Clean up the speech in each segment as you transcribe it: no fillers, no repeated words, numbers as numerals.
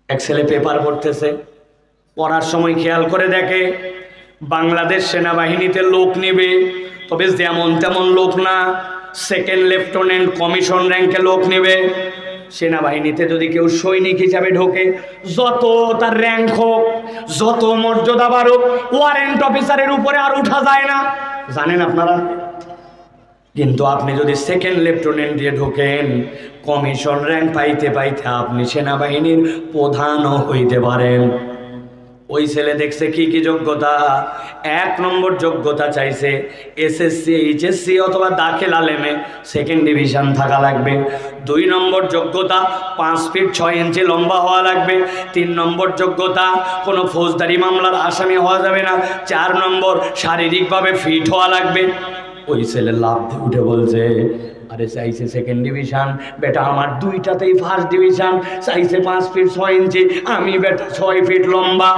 এক ছেলে পেপার পড়তেছে, পড়ার সময় খেয়াল করে দেখে বাংলাদেশ সেনাবাহিনীতে লোক নেবে, তবে যেমন তেমন লোক না, সেকেন্ড লেফটেন্যান্ট কমিশন র্যাঙ্কে লোক নেবে। সেনাবাহিনীতে যদি কেউ সৈনিক হিসাবে ঢোকে, যত তার র্যাঙ্ক হোক, যত মর্যাদা বাড়ুক, ওয়ারেন্ট অফিসারের উপরে আর উঠা যায় না, জানেন আপনারা। কিন্তু আপনি যদি সেকেন্ড লেফটেন্যান্ট দিয়ে ঢোকেন, কমিশন র্যাঙ্ক পাইতে পাইতে আপনি সেনাবাহিনীর প্রধানও হইতে পারেন। ওই ছেলে দেখছে কি কি যোগ্যতা। 1 নম্বর যোগ্যতা চাইছে এসএসসি, এইচএসসি অথবা দাখিল আলেমে সেকেন্ড ডিভিশন থাকা লাগবে। 2 নম্বর যোগ্যতা 5 ফিট 6 ইঞ্চি লম্বা হওয়া লাগবে। 3 নম্বর যোগ্যতা কোনো ফৌজদারি মামলার আসামি হওয়া যাবে না। 4 নম্বর শারীরিকভাবে ফিট হওয়া লাগবে। ওই ছেলে লাফ দিয়ে উঠে বলছে, আরে চাইছে সেকেন্ড ডিভিশন, বেটা আমার 2টাতেই ফার্স্ট ডিভিশন। চাইছে 5 ফিট 6 ইঞ্চি, আমি বেটা 6 ফিট লম্বা।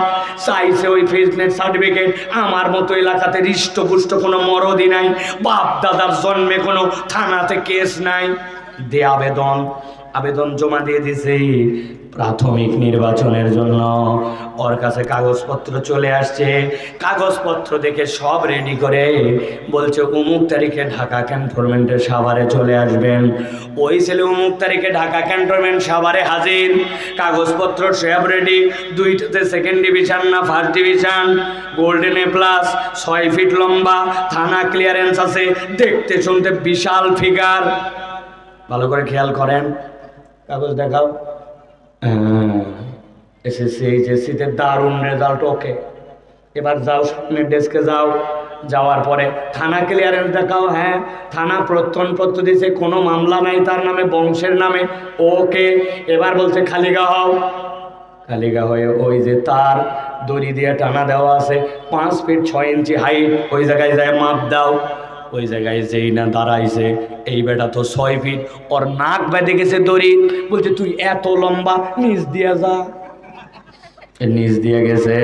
চাইছে ওই ফিটনেস সার্টিফিকেট, আমার মতো এলাকাতে হৃষ্টপুষ্ট কোনো মরদই নাই, বাপ দাদার জন্মে কোনো থানাতে কেস নাই। দে আবেদন জমা দিয়ে দিছে প্রাথমিক নির্বাচনের জন্য। ওর কাছে কাগজপত্র চলে আসছে, কাগজপত্র দেখে সব রেডি করে বলছে অমুক তারিখে ঢাকা ক্যান্টনমেন্টের সাভারে চলে আসবেন। ওই ছেলে অমুক তারিখে ঢাকা ক্যান্টনমেন্ট সাভারে হাজির, কাগজপত্র সব রেডি। 2টাতে সেকেন্ড ডিভিশন না first division, golden A plus, 6 feet লম্বা, থানা ক্লিয়ারেন্স আছে, দেখতে শুনতে বিশাল ফিগার। ভালো করে খেয়াল করেন, কাগজ দেখাও। এসএসসি এইচএসসিতে দারুণ রেজাল্ট, ওকে। এবার যাও সামনের ডেস্কে যাও, যাওয়ার পরে থানা ক্লিয়ারেন্স দেখাও। হ্যাঁ, থানা প্রত্যয়নপত্র দিয়েছে, কোনো মামলা নাই তার নামে, বংশের নামে, ওকে। এবার বলছে খালিগা হও। খালিগা হয়ে ওই যে তার দড়ি দিয়ে টানা দেওয়া আছে 5 ফিট 6 ইঞ্চি হাইট, ওই জায়গায় যায় মাপ দাও। ওই জায়গায় যেই না দাঁড়াইছে, এই বেটা তো 6 ফিট, ওর নাক বেঁধে গেছে দড়ি। বলছে তুই এত লম্বা, নিচ দিয়ে যা। নিচ দিয়ে গেছে।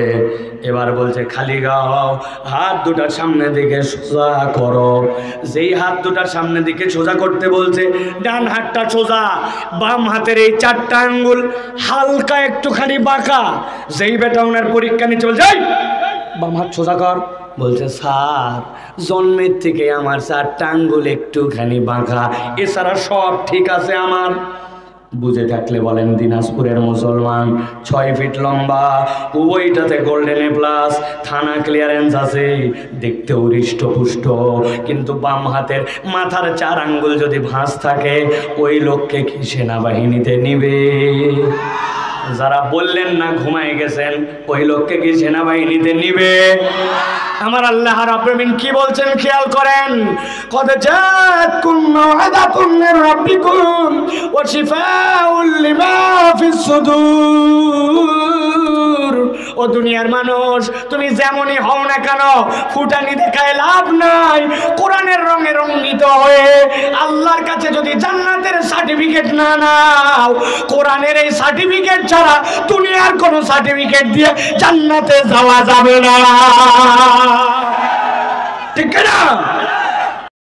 এবার বলছে খালি গাও, হাত দুটার সামনে দিকে সোজা করো। যেই হাত দুটার সামনে দিকে সোজা করতে বলছে, ডান হাতটা সোজা, বাম হাতের এই 4টা আঙ্গুল হালকা একটুখানি বাঁকা। যেই বেটা ওনার পরীক্ষা নিচ্ছে বলছে বাম হাত সোজা কর। বলছে স্যার, জন্মের থেকে আমার 4টা আঙ্গুল একটুখানি বাঁকা, এছাড়া সব ঠিক আছে আমার। বুঝে থাকলে বলেন, দিনাজপুরের মুসলমান, 6 ফিট লম্বা, ওইটাতে গোল্ডেন এ প্লাস, থানা ক্লিয়ারেন্স আছে, দেখতেও হৃষ্টপুষ্ট, কিন্তু বাম হাতের মাথার 4 আঙ্গুল যদি ভাঁজ থাকে, ওই লোককে কি সেনাবাহিনীতে নিবে? যারা বললেন না ঘুমায় গেছেন, ওই লোককে কি সেনাবাহিনীতে নিবে? আমার আল্লাহ রাব্বুল আলামিন কি বলছেন খেয়াল করেন, কদ জাআতকুম মাওয়াদাতুম মির রাব্বিকুম ওয়া শিফাউল লিমা ফিস সুদূর। ও দুনিয়ার মানুষ, তুমি যেমনই হও না কেন, ফুটানি দেখায় লাভ নাই। কোরআনের রঙে রঙিত হয়ে আল্লাহর কাছে যদি জান্নাতের সার্টিফিকেট না নাও, কোরআনের এই সার্টিফিকেট ছাড়া দুনিয়ার কোনো সার্টিফিকেট দিয়ে জান্নাতে যাওয়া যাবে না। ঠিক না?